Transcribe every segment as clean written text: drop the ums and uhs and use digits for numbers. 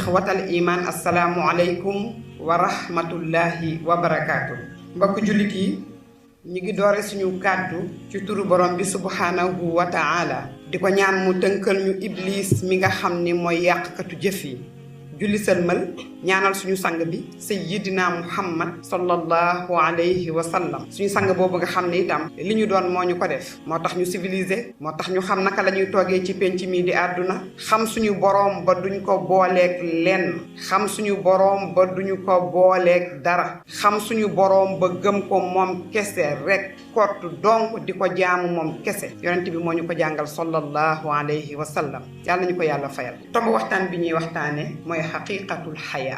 ixwatal iman assalaamu aleykum wa rahmatullahi wa barakaatu. mbokk jullit yi ñu ngi doore suñu kàddu ci turu borom bi subhanahu wa ta'ala di ko ñaan mu tënkal ñu iblis mi nga xam ni mooy yàqkatu jëf yi. julli sëlmal ñaanal suñu sang bi sayyidina muhammad sallallahu alayhi wa sallam, suñu sang boobu nga xam ne itam li ñu doon moo ñu ko def, moo tax ñu civilisé, moo tax ñu xam naka la ñuy toogee ci penc mi di àdduna, xam suñu boroom ba duñ ko booleeg lenn, xam suñu boroom ba duñu ko booleeg dara, xam suñu boroom ba gëm ko moom kese rek kott donc di ko jaamu moom kese. yonent bi moo ñu ko jàngal sallallahu alayhi wa sallam, yàlla nañu ko yàlla fayal. tomb waxtaan bi ñuy waxtaane mooy xaqiqatul xayaa,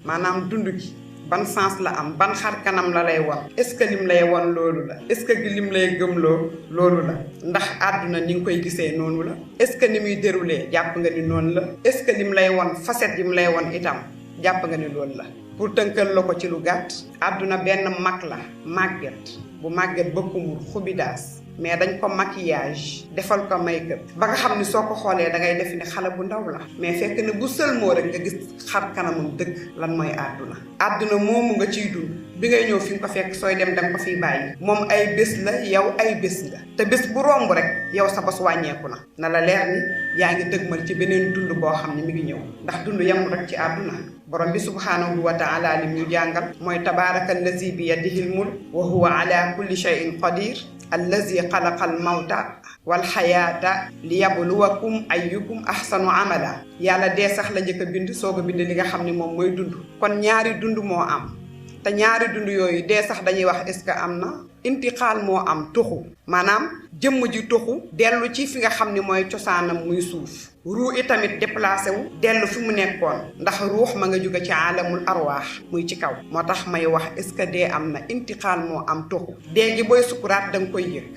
maanaam dund gi ban sens la am, ban xar kanam la lay won. est-ce que lim lay won loolu la? est-ce que lim lay gëmloo loolu la? ndax àdduna ni nga koy gisee noonu la? est-ce que ni muy déroulé jàpp nga ni noonu la? est-ce que lim lay won facette yi mu lay won itam jàpp nga ni loolu la? pour tënkal la ko ci lu gàtt, àdduna benn mag la, màgget bu màgget ba kumur xubidaas, mais dañ ko maquillage defal ko make-up ba nga xam ni soo ko xoolee da ngay def ni xale bu ndaw la, mais fekk na bu sëlmoo rek nga gis xar kanamam dëgg. lan mooy àdduna? àdduna moomu nga ciy dund, bi ngay ñëw fi nga ko fekk, sooy dem danga ko fiy bàyyi. moom ay bés la, yow ay bés nga, te bés bu romb rek yow sa bos wàññeeku na. na la leer ni yaa ngi dëgmal ci beneen dund boo xam ne mi ngi ñëw, ndax dund yamul rek ci àdduna. borom bi subhanahu wa ta'ala lim ñu jàngal mooy tabaraka allazi bi yadihil mulk wa huwa ala kulli shay'in qadir allazi xalaqa al mawta wal xayaata liyabluwakum ayyukum ahsanu amala. yàlla dee sax la njëkk a bind, soog a bind li nga xam ne moom mooy dund. kon ñaari dund moo am, te ñaari dund yooyu dee sax dañuy wax est-ce que am na. intiqaal moo am, tuxu, maanaam jëmm ji tuxu dellu ci fi nga xam ni mooy cosaanam muy suuf. ruu itamit déplacé wu dellu fi mu nekkoon, ndax ruux ma nga jóge ci alamul arwaax muy ci kaw. moo tax may wax est-ce que dee am na, intiqaal moo am, tuxu. dee gi booy sukuraat da nga koy yëg,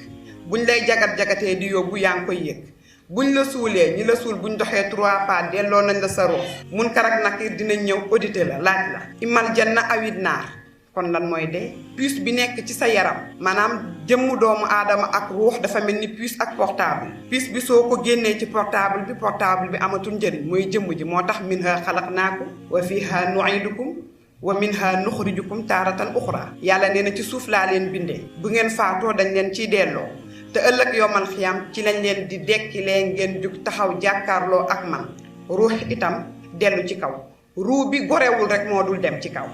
buñ lay jagat-jagatee di yóbbu yaa ngi koy yëg. buñ la suulee ñi la suul buñ doxee 3 pas delloo nañ la sa ruux. Munkar ak Nakiir dinañ ñëw audité la, laaj la imal janna awid naar. kon lan mooy dee? puce bi nekk ci sa yaram, maanaam jëmmu doomu aadama ak ruux dafa mel ni puce ak portable. puce bi soo ko génnee ci portable bi amatul njëriñ, mooy jëmm ji. moo tax minha xalaqnaakum wa fiha nu'idukum wa minha nuxrijukum taaratan uxra. yàlla nee na ci suuf laa leen bindee, bu ngeen faatoo dañ leen ciy delloo, te ëllëg yomal xiyam ci lañ leen di dekkilee ngeen jug taxaw jàkkaarloo ak man. ruux itam dellu ci kaw. ruu bi gorewul rek moo dul dem ci kaw.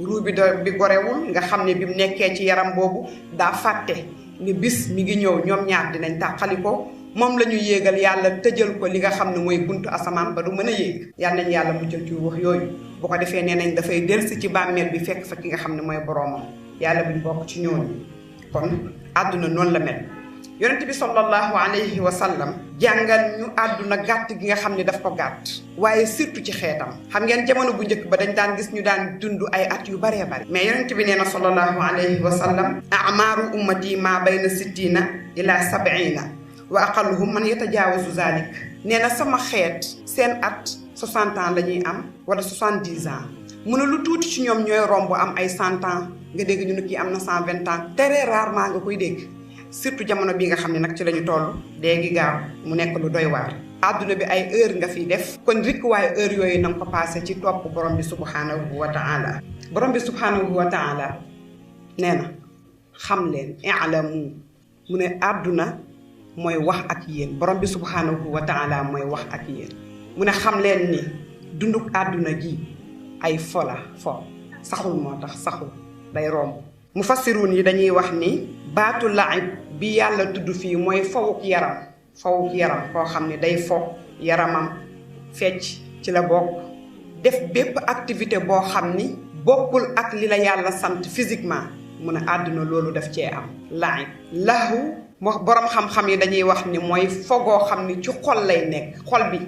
ruu bi gorewul, nga xam ne bi mu nekkee ci yaram boobu daa fàtte ni bis mi ngi ñëw ñoom ñaar dinañ tàqalikoo. moom la ñu yéegal, yàlla tëjal ko li nga xam ne mooy buntu asamaan ba du mën a yéeg. yàlla nañ yàlla muccal ci ruux yooyu. bu ko defee nee nañ dafay delsi ci bàmmeel bi fekk fa ki nga xam ne mooy boroomam. yàlla buñ bokk ci ñooñu. kon àdduna noonu la mel. yonent bi sallallahu alayhi wa sallam jàngal ñu àdduna gàtt gi nga xam ne daf ko gàtt, waaye surtout ci xeetam. xam ngeen jamono bu njëkk ba dañ daan gis ñu daan dund ay at yu baree bari, mais yonent bi nee na sallallahu alayhi wa sallam amaaru ummati ma bayna 60 ila 70 wa aqalluhum man yatajaawazu zalik. nee na sama xeet seen at 60 ans la ñuy am wala 70 ans. mu ne lu tuuti ci ñoom ñooy romb am ay 100 ans, nga dégg ñu ne kii am na 120 ans. très rarement nga koy dégg, surtout jamono bi nga xam ne nag ci lañu toll. léegi gaaw mu nekk lu doy waar. àdduna bi ay heure nga fiy def, kon rikk waaye heure yooyu na nga ko passé ci topp borom bi subhanahu wa ta'ala. borom bi subhanahu wa ta'ala nee na xam leen i'lamu, mu ne àdduna mooy wax ak yéen. borom bi subhanahu wa ta'ala mooy wax ak yéen. mu ne xam leen ni dunduk àdduna gi ay fola fo saxul, moo tax saxul, day romb. mufassiruun yi dañuy wax ni baatu laib bi yàlla tudd fii mooy fawuk yaram. fawuk yaram koo xam ne day fo yaramam, fecc ci la bokk, def bépp activité boo xam ni bokkul ak li la yàlla sant physiquement. mu ne àdduna loolu daf cee am. laib lahu wax borom xam-xam yi dañuy wax ni mooy fogoo xam ni ci xol lay nekk. xol bi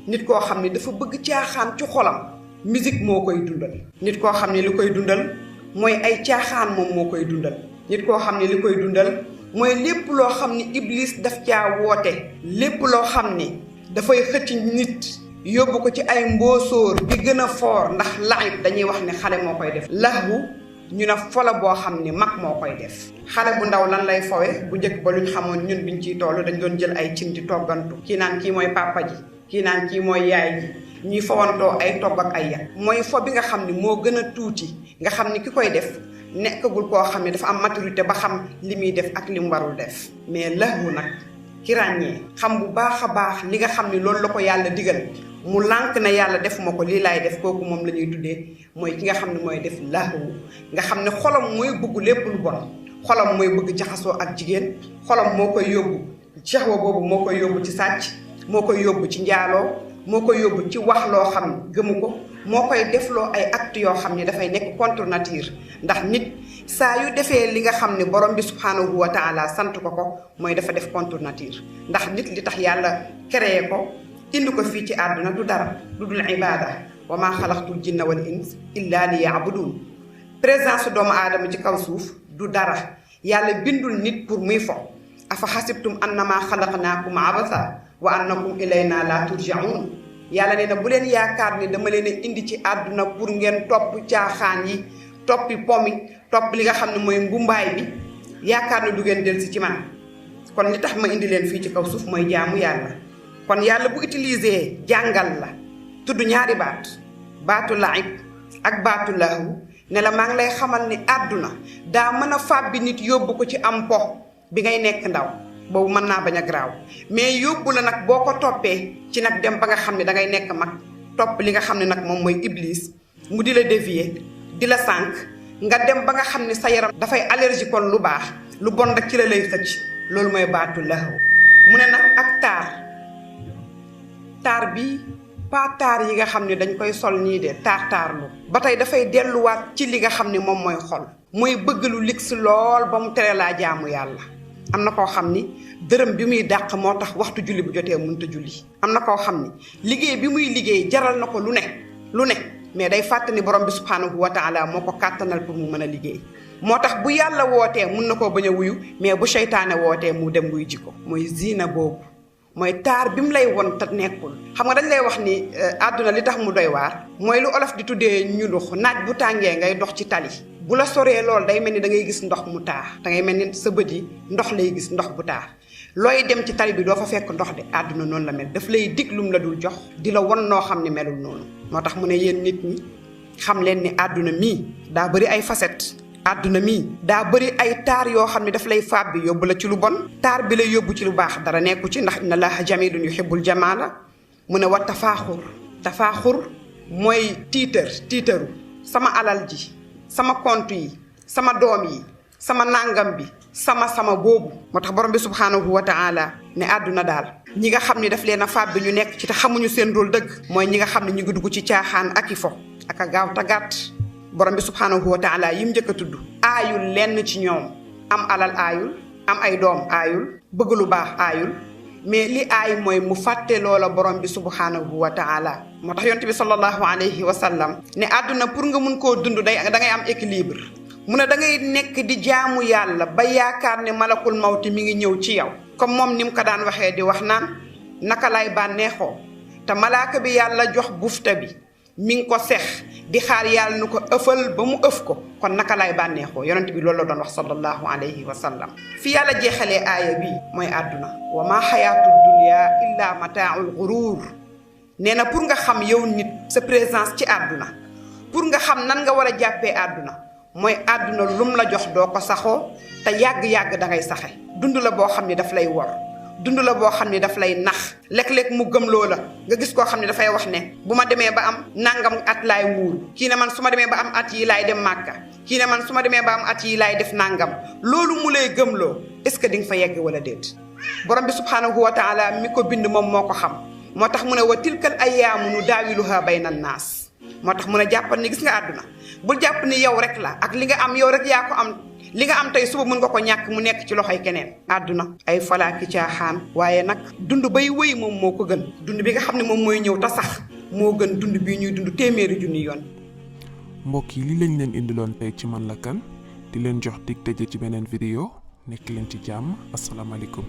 nit koo xam ni dafa bëgg caaxaan ci xolam, musique moo koy dundal. nit koo xam ne li koy dundal mooy ay caaxaan, moom moo koy dundal. nit koo xam ne li koy dundal mooy lépp loo xam ni iblis daf caa woote, lépp loo xam ni dafay xëcc nit yóbbu ko ci ay mboosóor bi gën a foor. ndax laib dañuy wax ne xale moo koy def. lahu ñu ne fola boo xam ni mag moo koy def. xale bu ndaw lan lay fowe? bu njëkk ba luñ xamoon ñun biñ ciy toll dañ doon jël ay cin di toggantu. kii naan kii mooy papa ji, kii naan kii mooy yaay ji, ñuy fawantoo ay togg ak ay yàq mooy fo bi nga xam ne moo gën a tuuti nga xam ni ki koy def nekkagul koo xam ne dafa am maturité ba xam li muy def ak li mu warul def mais lahu nag ki ràññee xam bu baax a baax li nga xam ne loolu la ko yàlla digal mu lànk na yàlla defuma ko lii laay def kooku moom la ñuy tuddee mooy ki nga xam ne mooy def lahu nga xam ne xolam mooy bëgg lépp lu bon xolam mooy bëgg jaxasoo ak jigéen xolam moo koy yóbbu shahwa boobu moo koy yóbbu ci sàcc moo koy yóbbu ci njaaloo moo koy yóbbu ci wax loo xam ne gëmu ko moo koy defloo ay actes yoo xam ne dafay nekk contre nature ndax nit saa yu defee li nga xam ne borom bi subhanahu wa taala sant ko mooy dafa def contre nature ndax nit li tax yàlla créé ko indi ko fii ci àdduna du dara lu dul ibaada wa maa xalaqtul jinna wal ins illa li yaabudun présence doomu aadama ci kaw suuf du dara yàlla bindul nit pour muy fo afa xasibtum annama xalaqnaakum abasa wa annakum ilayna la turjaun yàlla nee na bu leen yaakaar ni dama leen a indi ci àdduna pour ngeen topp caaxaan yi toppi pomi topp li nga xam ne mooy ngumbaay bi yaakaar ne du ngeen delsi ci man kon li tax ma indi leen fii ci kaw suuf mooy jaamu yàlla kon yàlla bu utiliser jàngal la tudd ñaari baatu laib ak baatu lahu ne la maa ngi lay xamal ni àdduna daa mën a fàbbi nit yóbbu ko ci am po bi ngay nekk ndaw boobu mën naa bañ a garaaw mais yóbbu la nag boo ko toppee ci nag dem ba nga xam ne dangay nekk mag topp li nga xam ne nag moom mooy iblis mu di la dévier di la sànq nga dem ba nga xam ne sa yaram dafay allergie kon lu baax lu bon rek ci la lay xëcc loolu mooy baatu lahu mu ne nag ak taar bi pas taar yi nga xam ne dañ koy sol nii de taar-taarlu ba tey dafay delluwaat ci li nga xam ne moom mooy xol mooy bëgg lu ligsi lool ba mu tere laa jaamu yàlla am na koo xam ni dërëm bi muy dàq moo tax waxtu julli bu jotee mënut a julli am na koo xam ni liggéey bi muy liggéey jaral na ko lu ne mais day fàtte ni borom bi subhanahu wa taala moo ko kàttanal pour mu mën a liggéey moo tax bu yàlla wootee mun na koo bañ a wuyu mais bu seytaane wootee mu dem wuy ji ko mooy ziina boobu mooy taar bi mu lay won te nekkul xam nga dañ lay wax ni àdduna li tax mu doy waar mooy lu olof di tuddee ñulux naaj bu tàngee ngay dox ci tali bu la soree lool day mel ni da ngay gis ndox mu taa da ngay mel ni sa bët yi ndox lay gis ndox bu taa looy dem ci tali bi doo fa fekk ndox de àdduna noonu la mel daf lay dig lum la dul jox di la won noo xam ne melul noonu moo tax mu ne yéen nit ñi xam leen ni àdduna mii daa bëri ay facettes àdduna mii daa bëri ay taar yoo xam ne daf lay faab bi yóbbu la ci lu bon taar bi lay yóbbu ci lu baax dara nekku ci ndax inna allaha jamilun yuhibbul jamala mu ne wa tafaaxur mooy tiitaru sama alal ji sama compte yi sama doom yi sama nangam bi sama boobu moo tax borom bi subhanahu wa taala ne àdduna daal ñi nga xam ne daf leen a faab bi ñu nekk ci te xamuñu seen rôle dëgg mooy ñi nga xam ne ñu ngi dugg ci caaxaan ak i fo ak a gaaw ta gàtt borom bi subhanahu wa taala yim njëkk a tudd aayul lenn ci ñoom am alal aayul am ay doom aayul bëgg lu baax aayul mais li aay mooy mu fàtte loola borom bi subhanahu wa taala moo tax yonent bi sallallahu alayhi wa sallam ne àdduna pour nga mun koo dund da ngay am équilibre mu ne da ngay nekk di jaamu yàlla ba yaakaar ne malakul mawti mi ngi ñëw ci yow comme moom ni mu ko daan waxee di wax naan naka lay bànneexoo te malaaka bi yàlla jox bufta bi mi ngi ko sex di xaar yàlla nu ko ëffal ba mu ëf ko kon naka lay bànneexoo yonent bi loolu la doon wax sallallahu alayhi wa sallam fi yàlla jeexalee aaya bi mooy àdduna wa ma xayaatu dunya illa mataaul gurur nee na pour nga xam yow nit sa présence ci àdduna pour nga xam nan nga war a jàppee àdduna mooy àdduna lum la jox doo ko saxoo te yàgg-yàgg da ngay saxe dund la boo xam ne daf lay wor dund la boo xam ne daf lay nax léeg-léeg mu gëm loo la nga gis koo xam ne dafay wax ne bu ma demee ba am nangam at laay muuru kii ne man su ma demee ba am at yi laay dem màkka kii ne man su ma demee ba am at yi laay def nangam loolu mu lay gëmloo est-ce que di nga fa yegg wala déet borom bi subhanahu wa taala mi ko bind moom moo ko xam moo tax mu ne wa tilkal ayyaamu nu daawiluha bayna naas moo tax mu ne jàppal ni gis nga àdduna bul jàpp ni yow rek la ak li nga am yow rek yaa ko am li nga am tey suba mën nga ko ñàkk mu nekk ci loxoy keneen àdduna ay falaaki caaxaan waaye nag dund bay wëy moom moo ko gën dund bi nga xam ne moom mooy ñëw te sax moo gën dund bii ñuy dund téeméeri junni yoon. mbokk yi li lañ leen indiloon tey ci Man la Kane di leen jox dig tëje ci beneen vidéo nekk leen ci jàmm asalaamaaleykum.